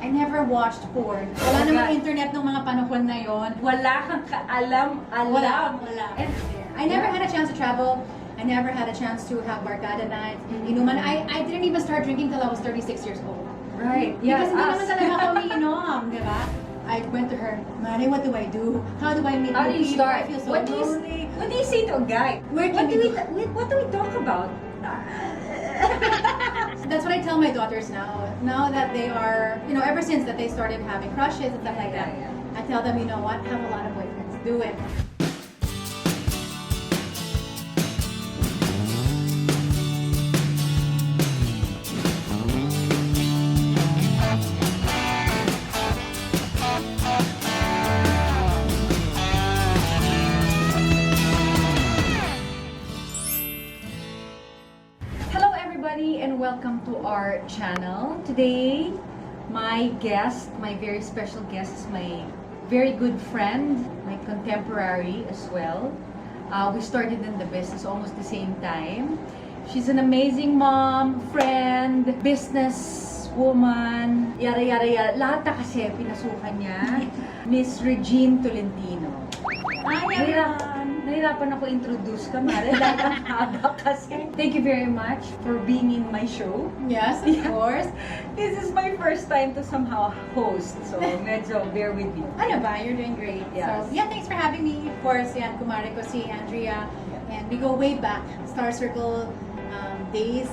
I never watched porn. Wala namang internet nung mga panahon na yon. Wala kang kaalam. Wala. And, I never had a chance to travel. I never had a chance to have barkada nights. Inuman. I didn't even start drinking till I was 36 years old. right. Because Yes, hindi naman us. talaga ako umiinom, di ba? I went to her, Mari, what do I do? How do I meet How do new you people? start? I feel so What lonely. do you say to a guy? Where can What do we talk about? That's what I tell my daughters now. Now that they are, ever since that they started having crushes and stuff like that, I tell them, you know what, have a lot of boyfriends. Do it. Hello everybody and welcome to our channel. Today, my guest, my very special guest is my very good friend, my contemporary as well. We started in the business almost the same time. She's an amazing mom, friend, business woman, yada yada yada. Lahat na kasi pinasukan niya. Miss Regine Tolentino. Nahirapan ako introduce ka, Mare. Dahil ang haba kasi. Thank you very much for being in my show. Yes, of course. This is my first time to somehow host. So, medyo bear with me. Ano ba? You're doing great. Yes. So, yeah, thanks for having me. Of course, yan, kumare ko si Andrea. And we go way back, Star Circle days.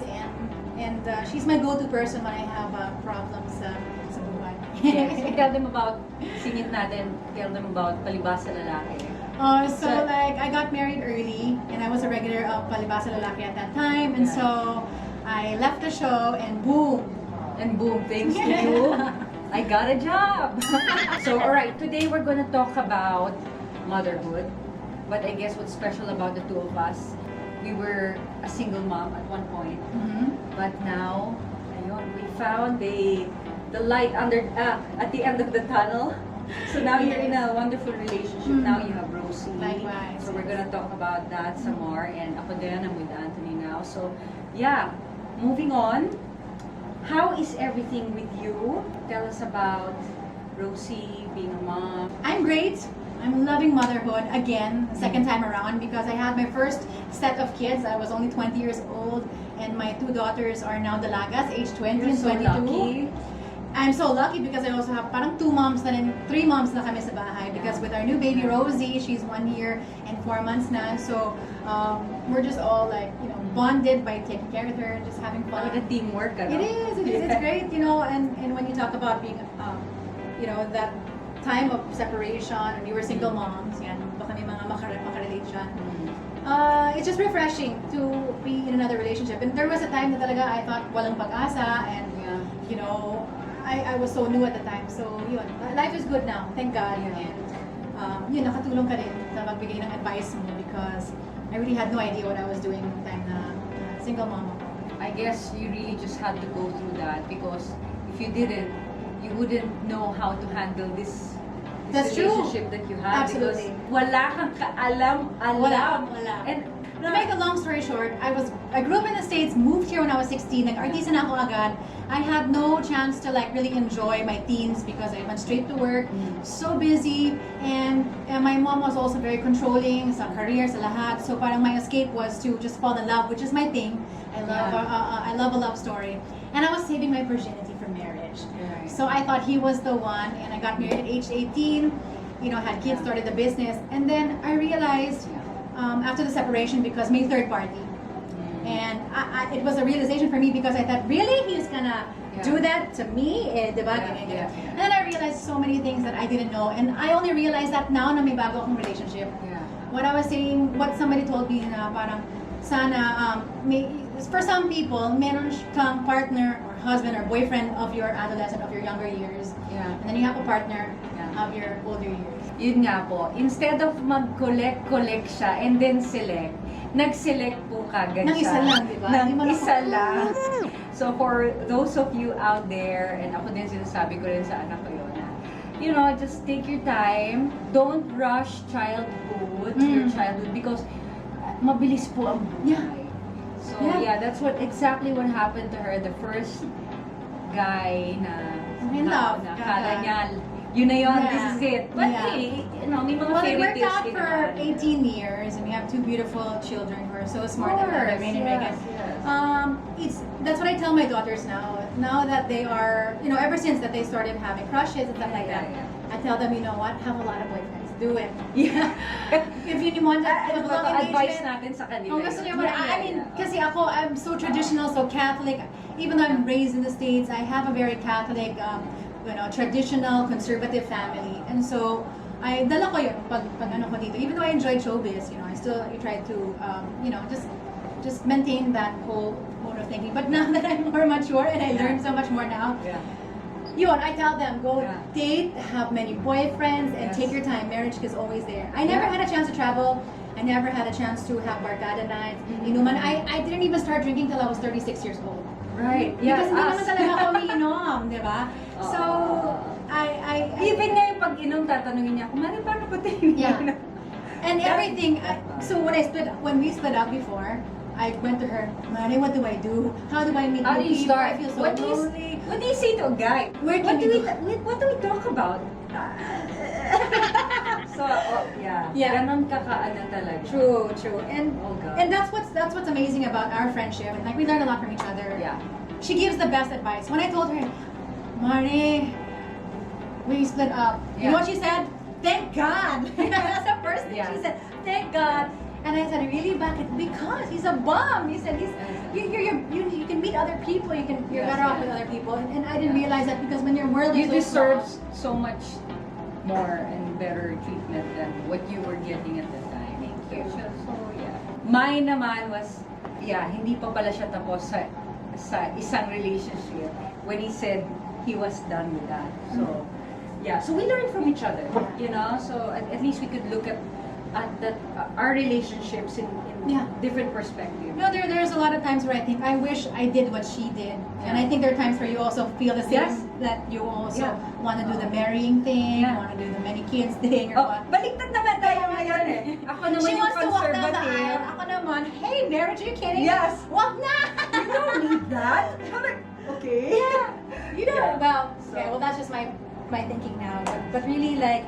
And she's my go-to person when I have problems sa buhay. Yes. Tell them about, singit natin, tell them about Palibasa Lalaki. So like, I got married early, and I was a regular of Palibasa Lalaki at that time. And Yeah. so, I left the show, and boom. And boom, thanks to you, I got a job. So, alright, today we're gonna talk about motherhood. But I guess what's special about the two of us, we were a single mom at one point. But now, ayun, we found the light under at the end of the tunnel. So now you're in a wonderful relationship. Now you have Rosie. Likewise. So we're gonna talk about that some more. And ako din, I'm with Anthony now. So yeah, moving on. How is everything with you? Tell us about Rosie being a mom. I'm great. I'm loving motherhood again, second time around, because I had my first set of kids. I was only 20 years old, and my two daughters are now dalagas, age 20 You're and so 22. lucky. I'm so lucky because I also have parang 2 moms na rin, 3 moms na kami sa bahay, because with our new baby Rosie, she's 1 year and 4 months na. So we're just all like, bonded by taking care of her and just having fun. Like a teamwork, ano? It is. It's great, and when you talk about being, that time of separation, and you were single moms, yan, baka may mga makarelate dyan. It's just refreshing to be in another relationship. And there was a time na talaga I thought walang pag-asa, and I was so new at the time. So yun, life is good now, thank God. And yun, nakatulong ka rin na magbigay ng advice mo, because I really had no idea what I was doing the time na single mom ako. I guess you really just had to go through that, because if you didn't, you wouldn't know how to handle this That's true. relationship that you have. Absolutely. Because wala kang kaalam. Wala. And To make a long story short, I grew up in the States, moved here when I was 16, nag-artista na ako agad. I had no chance to really enjoy my teens because I went straight to work, so busy, and my mom was also very controlling sa career, sa lahat. So parang my escape was to just fall in love, which is my thing. I love a love story. And I was saving my virginity for marriage. Right. So I thought he was the one, and I got married at age 18, had kids, started the business, and then I realized after the separation, because may third party. And it was a realization for me, because I thought, really? He's gonna do that to me? Diba? And then I realized so many things that I didn't know. And I only realized that now na may bago akong relationship. What I was saying, what somebody told me na parang, sana, for some people, meron kang partner or husband or boyfriend of your adolescent, of your younger years. And then you have a partner of your older years. yun nga po, instead of mag-collect siya and then select, nag-select po kagad Nang siya. isa lang, di ba? Nang isa lang. So for those of you out there, and ako din sinasabi ko rin sa anak ko yun, just take your time. Don't rush childhood, your childhood, because mabilis po ang buhay. So yeah, that's exactly what happened to her. The first guy na in love. Nakala niya, yun na yun, Yeah. this is it. But Yeah. hey, you know, may mga Well, it fairy worked tales out din for naman. 18 years, and we have 2 beautiful children who are so smart and Of course, Rain and Regan. yes. That's what I tell my daughters now. Now that they are, ever since that they started having crushes and stuff like that, I tell them, you know what, have a lot of boyfriends. Do it. Yeah. If you want to have a long Advice engagement, natin sa kanila. kung gusto niyo mo, Yeah, I mean, yeah. kasi ako, I'm so traditional, so Catholic. Even though I'm raised in the States, I have a very Catholic, traditional, conservative family. And so, dala ko yun pag ano ko dito. Even though I enjoy showbiz, I try to, just maintain that whole mode of thinking. But now that I'm more mature and I learn so much more now, Yeah. I tell them, go date, have many boyfriends, and Yes. take your time. Marriage is always there. I never had a chance to travel. I never had a chance to have barkada nights. Inuman. I didn't even start drinking till I was 36 years old. Right. Because hindi us. naman talaga ako umiinom, di ba? So, Even ngayon pag inom, tatanungin niya, kumari paano ko tayo Yeah. And everything, so when we split up before, I went to her, Mari, what do I do? How do I meet How do new you people? start? I feel so What lonely. do you say to a guy? Where can What do we talk about? So, yeah. Yeah. Ganon kakaano talaga. True. And Oh, God. and that's what's amazing about our friendship. And like we learn a lot from each other. Yeah. She gives the best advice. When I told her, Mari, we split up. You know what she said? Thank God. That's the first thing she said. Thank God. And I said, really, Bakit? Because he's a bum. He said, you can meet other people. You're better off with other people. And I didn't realize that because when your world You is so deserve small, so much more and better treatment than what you were getting at the time. Thank you. So, yeah. Mine naman was, hindi pa pala siya tapos sa isang relationship when he said he was done with that. So, so we learned from each other, so at least we could look at that our relationships in different perspectives. There's a lot of times where I think I wish I did what she did, and I think there are times where you also feel the same, Yes. that you also want to do the marrying thing, want to do the many kids thing, or what. Baliktad naman tayo ngayon eh. Ako naman She yung wants to walk down the conservative. aisle. Ako naman, hey, marriage, are you kidding? Yes. Wag na! You don't need that. I'm like, okay. Yeah. So- Well, that's just my thinking now. But really, like,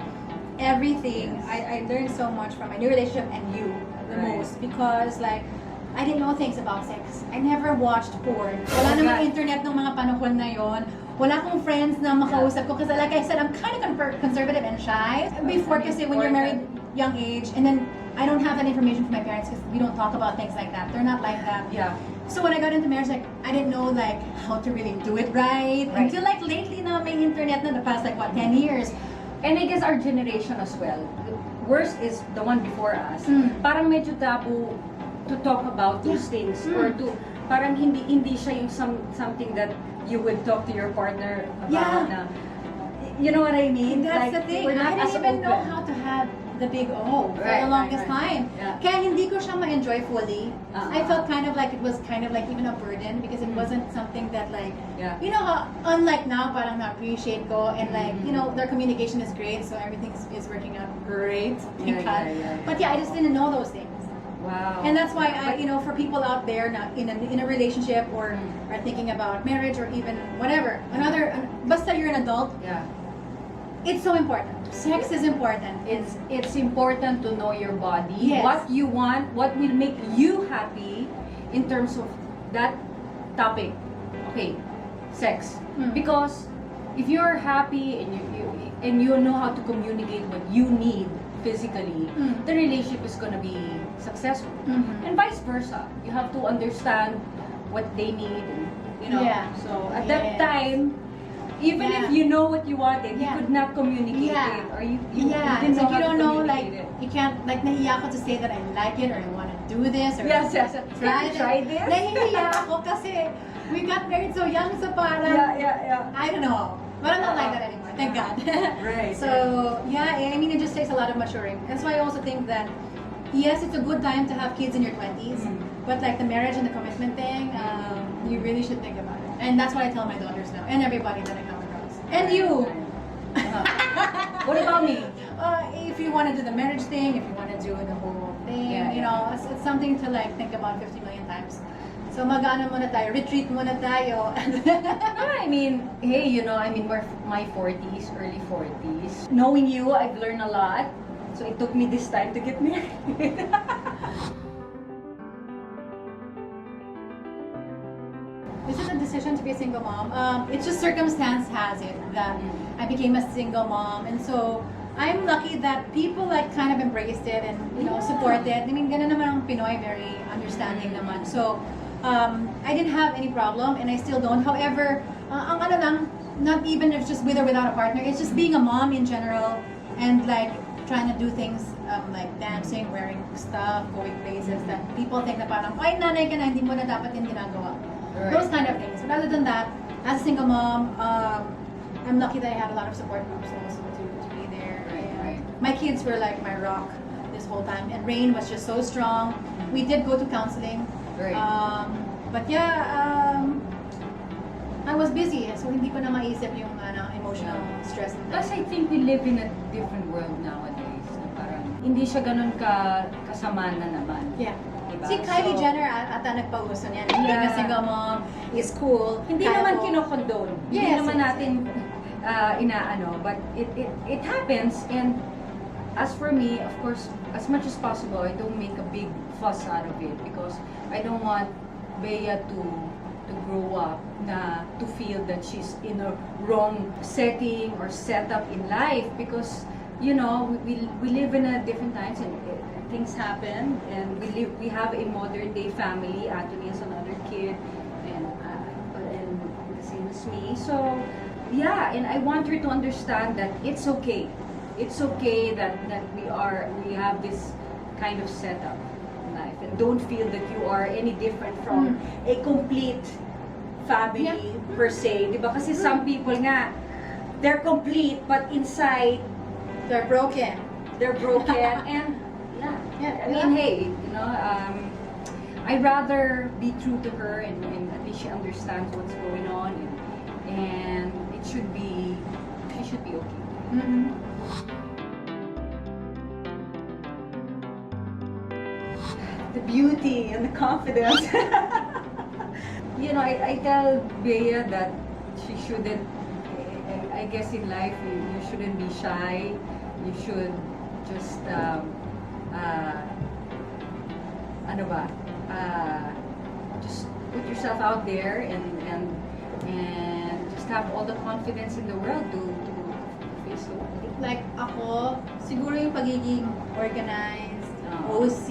everything, I learned so much from my new relationship and you the Right. most, because like I didn't know things about sex. I never watched porn. Wala Oh, namang God. internet nung mga panahon na yon. Wala akong friends na makausap ko kasi like I said, I'm kind of conservative and shy. Before kasi when you're married young age, and then I don't have that information from my parents because we don't talk about things like that. They're not like that. Yeah. So when I got into marriage, like I didn't know like how to really do it right. Right. Until like lately na may internet na the past like 10 years. And I guess our generation as well. Worst is the one before us. Parang medyo taboo to talk about those things or to parang hindi siya yung something that you would talk to your partner about na. You know what I mean? That's Like, the thing. we're not I as didn't even know open. how to have the big O for Right, the longest right. time. Yeah. Kaya hindi ko siya ma-enjoy fully. I Uh-huh. felt kind of like it was kind of like even a burden because it wasn't something that like, Yeah. you know how, unlike now, parang na-appreciate ko and like, their communication is great, so everything is working out great. Thank God. Yeah. But yeah, I just didn't know those things. Wow. And that's why for people out there na in a relationship or are thinking about marriage or even whatever, basta you're an adult, Yeah. it's so important. Sex is important. It's important to know your body, Yes. what you want, what will make you happy in terms of that topic. Okay, sex. Because if you're happy and you know how to communicate what you need physically, the relationship is gonna be successful. And vice versa. You have to understand what they need, Yeah. So at that time, even if you know what you wanted, you could not communicate Yeah. it, or you Yeah, didn't it's know like you how to don't know, like, communicate it. you can't, like, nahiya ako to say that I like it or I want to do this or Yes. Have you tried this? Nahiya ako kasi we got married so young, so parang, Yeah. I don't know. But I'm not like that anymore, thank God. Right. So, yeah, I mean, it just takes a lot of maturing. That's why I also think that, yes, it's a good time to have kids in your 20s, but like the marriage and the commitment thing, you really should think about it. And that's what I tell my daughters now, and everybody that I come across. And you! What about me? If you want to do the marriage thing, if you want to do the whole thing, Yeah, it's something to like think about 50 million times. So mag-ano muna tayo, retreat muna tayo. I mean, hey, we're my 40s, early 40s. Knowing you, I've learned a lot. So it took me this time to get married. Is it a decision to be a single mom? It's just circumstance has it that I became a single mom, and so I'm lucky that people like kind of embraced it and support it. I mean, ganun naman ang Pinoy, very understanding naman. So I didn't have any problem, and I still don't. However, ang ano lang, not even if just with or without a partner, it's just being a mom in general, and like trying to do things like dancing, wearing stuff, going places that people think na parang, ay nanay ka na, hindi mo na dapat yung ginagawa. Right. Those kind of things. But other than that, as a single mom, I'm lucky that I had a lot of support groups also to be there. Right. My kids were like my rock this whole time, and Rain was just so strong. We did go to counseling. Right. But yeah, I was busy, so hindi ko na maisip yung emotional stress. Plus, I think we live in a different world nowadays. Na parang hindi siya ganun kasama na naman. Yeah. Diba? Si Kylie So, Jenner ata nagpauso niyan. Being a Yeah. single mom is cool. Hindi Kaya naman ko- kinokondone. Hindi Yes, naman yes. natin inaano. But it happens. And as for me, of course, as much as possible, I don't make a big fuss out of it because I don't want Bea to grow up to feel that she's in a wrong setting or setup in life because we live in a different times and things happen and we have a modern day family. Anthony is another kid and the same as me. So yeah, and I want her to understand that it's okay. It's okay that we have this kind of setup in life and don't feel that you are any different from a complete family per se. Diba? Kasi some people nga, they're complete but inside They're broken. they're broken and I mean, hey, I'd rather be true to her and at least she understands what's going on and she should be okay. Mm-hmm. The beauty and the confidence. I tell Bea that she shouldn't, I guess in life you shouldn't be shy. You should just just put yourself out there and just have all the confidence in the world to face the world. Like ako, siguro yung pagiging organized, OC,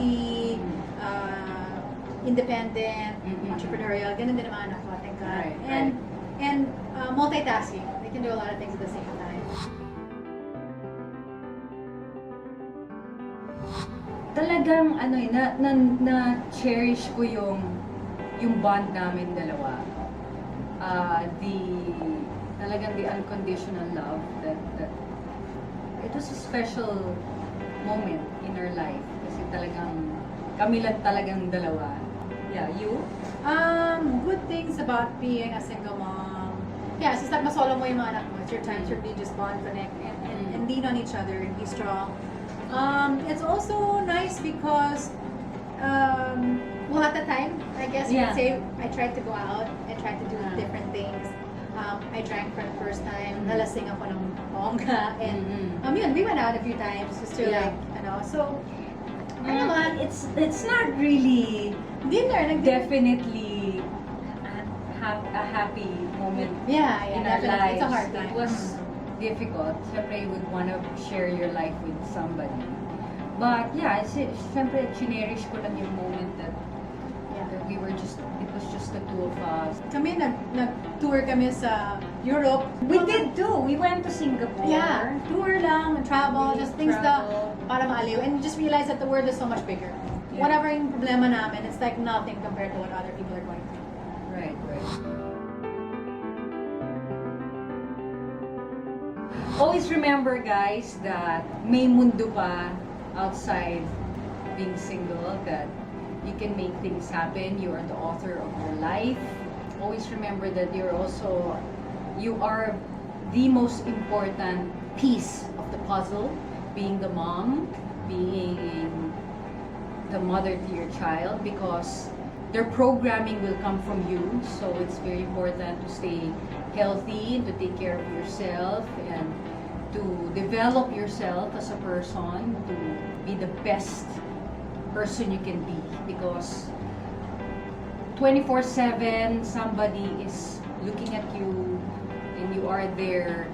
independent, entrepreneurial, ganun din naman ako, I think. Right. And multitasking. They can do a lot of things at the same time. Talagang na-cherish ko yung bond namin dalawa. Talagang the unconditional love that it was a special moment in our life kasi talagang kami lang talagang dalawa. Yeah, you? Good things about being a single mom. Yeah, it's just like masolo mo yung mga anak mo. It's your time to really just bond, connect, and lean on each other and be strong. It's also nice because, well, at the time, I guess you Yeah. could say I tried to go out. I tried to do different things. I drank for the first time. Nalasing ako ng bongga. And, yun, we went out a few times just to Yeah. like, so, ano naman, It's not really dinner. definitely a happy moment Yeah, in our definitely. lives. It's a hard time. It was difficult. Siyempre, you would want to share your life with somebody. But yeah, siyempre, cherish ko lang yung moment that we were it was just the two of us. Kami nag-tour kami sa Europe. We did too. We went to Singapore. Yeah, tour lang, travel, We just things travel. para maaliw. And just realize that the world is so much bigger. Yeah. Whatever yung problema namin, it's like nothing compared to what other people are going through. Right. Always remember, guys, that may mundo pa outside being single, that you can make things happen. You are the author of your life. Always remember that you are the most important piece of the puzzle, being the mom, being the mother to your child, because their programming will come from you. So it's very important to stay healthy, to take care of yourself, and to develop yourself as a person, to be the best person you can be, because 24/7 somebody is looking at you and you are their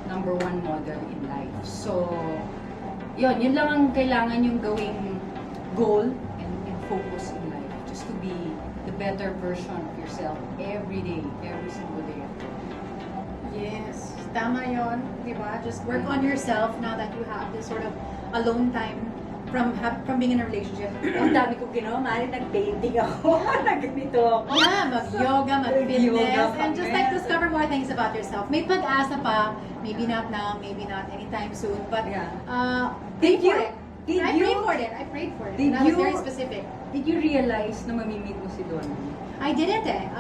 number one model in life. So yun lang ang kailangan yung gawing goal and focus in life, just to be the better version of yourself every day, every single day. Yes, tama yon, di ba? Just work on yourself now that you have this sort of alone time from being in a relationship. Ang dami kong ginawa, Mari, nag-painting ako, nag-ganito ako. Yeah, mag-yoga, mag-fitness, Mag-yoga and just kami. like discover more things about yourself. May pag-asa pa, maybe not now, maybe not anytime soon, but Yeah. pray Did for you- it. did I you- prayed for it. I prayed for it. Did And I was you- very specific. Did you realize na mamimit mo si Don? I didn't eh.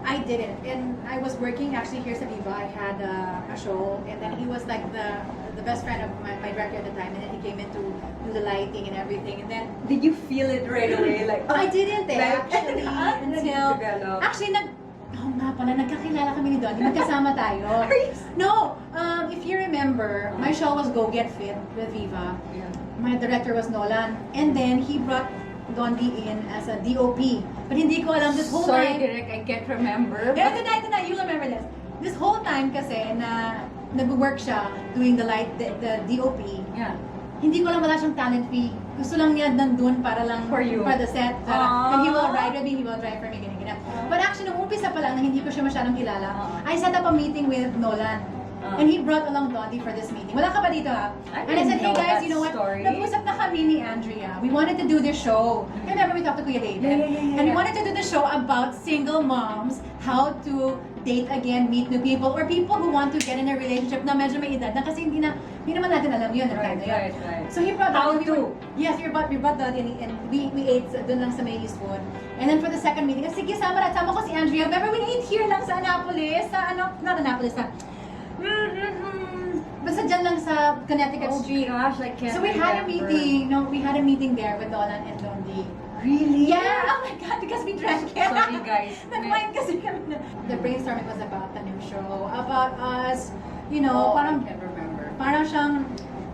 I didn't. And I was working actually here sa Viva. I had a show, and then he was like the best friend of my director at the time, and then he came in to do the lighting and everything. And then Did you feel it right away? Like, I didn't eh, Like, actually until nag-develop. actually nga pala, nagkakilala kami ni Don. Magkasama tayo. No, if you remember, my show was Go Get Fit with Viva. Yeah. My director was Nolan, and then he brought Dondi in as a DOP. But hindi ko alam this whole Sorry, time. Direk, I can't remember. Yeah, ito na, you'll remember this. This whole time kasi na nag-work siya doing the DOP, Yeah. hindi ko alam wala siyang talent fee. Gusto lang niya nandun para lang For you. the set. Aww. And he will ride with me, he will drive for me, ganyan. But actually, nung umpisa pa lang na hindi ko siya masyadong kilala, I set up a meeting with Nolan. And he brought along Dondi for this meeting. Wala ka pa dito ha? I And I said, didn't hey know guys, that you know what? story. Nag-usap na kami ni Andrea. We wanted to do this show. Remember we talked to Kuya David? Yeah. And we wanted to do the show about single moms, how to date again, meet new people, or people who want to get in a relationship na medyo may edad na kasi hindi naman natin alam yun. Right, Right. right. So he brought How that. to? Yes, we brought that in, and we ate dun lang sa may Eastwood. And then for the second meeting, sige, sama ko si Andrea. Remember, we ate here lang sa Annapolis, not Annapolis, basta dyan lang sa Connecticut Oh Street. gosh, I can't So we had a remember. meeting, we had a meeting there with Nolan and Dondi. Really? Yeah, oh my God, because we drank it. Sorry, guys. Nag-wine kasi kami. The brainstorming was about the new show, about us, you know, Oh, parang I can't remember. parang siyang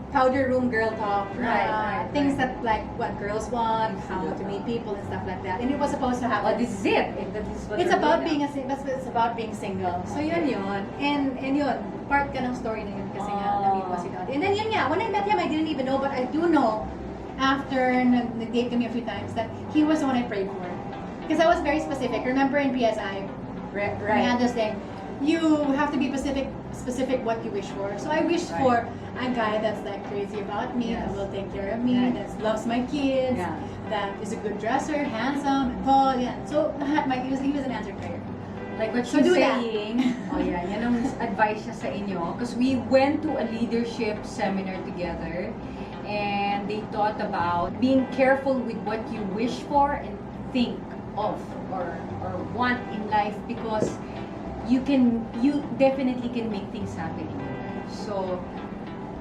powder room girl talk. Right. Things that like what girls want, how to meet people and stuff like that. And it was supposed to happen. Oh, this is it. That is what It's we're about doing being it's about being single. So yun. And yun, part ka ng story na yun kasi nga Oh. na-meet mo si Dottie. And then yun nga, when I met him, I didn't even know, but I do know after nag-date kami a few times that he was the one I prayed for. Because I was very specific. Remember in PSI, we had this thing, you have to be specific what you wish for. So I wished Right. for a guy that's like crazy about me, that Yes. will take care of me, Right. that loves my kids, Yeah. that is a good dresser, handsome, and tall. Yeah. So he was an answered prayer. Like what So she's do that. saying, oh yeah, yan ang advice niya sa inyo. Because we went to a leadership seminar together and they taught about being careful with what you wish for and think of or want in life, because you definitely can make things happen in your life. So,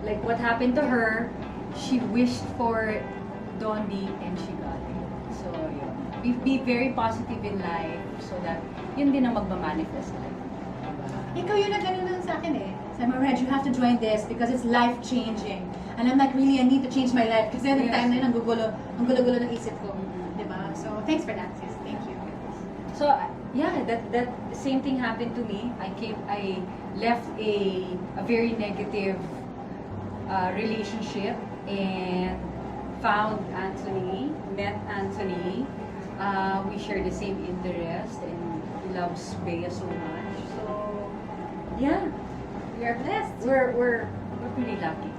like what happened to her, she wished for Dondi and she got it. So, yun. Be very positive in life so that yun din ang magmamanifest sa life. Ikaw yung nag-ano sa akin eh. Sabi mo, Reg, you have to join this because it's life-changing. And I'm like, really, I need to change my life. Kasi the Yes. time na yun, ang gulo-gulo ng isip ko. Diba? So, thanks for that, sis. Thank you. So, yeah, that same thing happened to me. I left a very negative relationship and found Anthony, met Anthony. We share the same interest and he loves Bea so much. So, yeah, We are blessed. we're pretty lucky.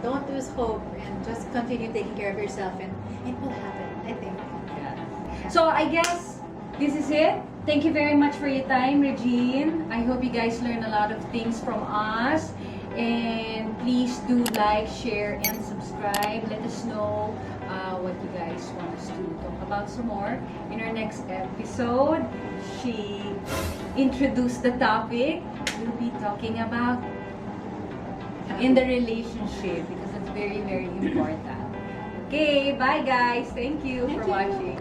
Don't lose hope and just continue taking care of yourself and it will happen, I think. Yeah. So I guess this is it. Thank you very much for your time, Regine. I hope you guys learned a lot of things from us. And please do like, share, and subscribe. Let us know what you guys want us to talk about some more. In our next episode, she introduced the topic. We'll be talking about in the relationship because it's very, very important. Okay, bye guys. Thank you Thank for you. watching.